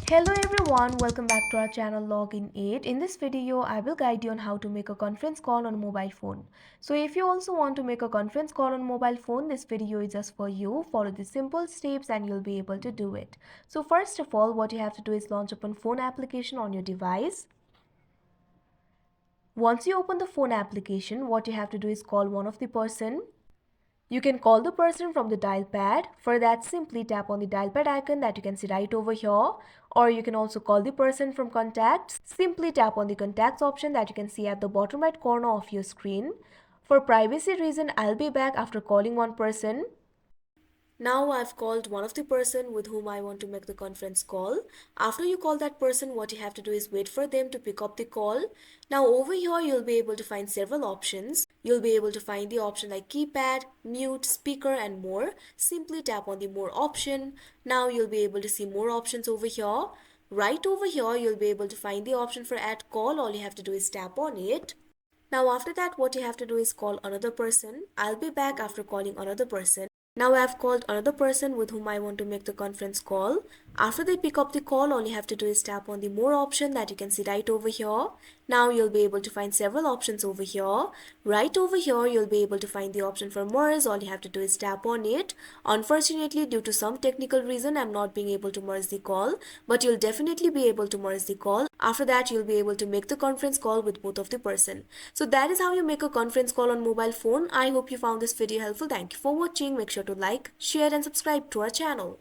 Hello everyone, welcome back to our channel Login 8. In this video, I will guide you on how to make a conference call on a mobile phone. So if you also want to make a conference call on mobile phone, this video is just for you. Follow the simple steps and you'll be able to do it. So first of all, what you have to do is launch open phone application on your device. Once you open the phone application, what you have to do is call one of the person. You can call the person from the dial pad. For that, simply tap on the dial pad icon that you can see right over here. Or you can also call the person from contacts. Simply tap on the contacts option that you can see at the bottom right corner of your screen. For privacy reason, I'll be back after calling one person. Now I've called one of the person with whom I want to make the conference call. After you call that person, what you have to do is wait for them to pick up the call. Now over here, you'll be able to find several options. You'll be able to find the option like keypad, mute, speaker and more. Simply tap on the more option. Now you'll be able to see more options over here. Right over here, you'll be able to find the option for add call. All you have to do is tap on it. Now after that, what you have to do is call another person. I'll be back after calling another person. Now I've called another person with whom I want to make the conference call. After they pick up the call, all you have to do is tap on the more option that you can see right over here. Now you'll be able to find several options over here. Right over here, you'll be able to find the option for merge. All you have to do is tap on it. Unfortunately, due to some technical reason, I'm not being able to merge the call, but you'll definitely be able to merge the call. After that, you'll be able to make the conference call with both of the person. So that is how you make a conference call on mobile phone. I hope you found this video helpful. Thank you for watching. Make sure to like, share and subscribe to our channel.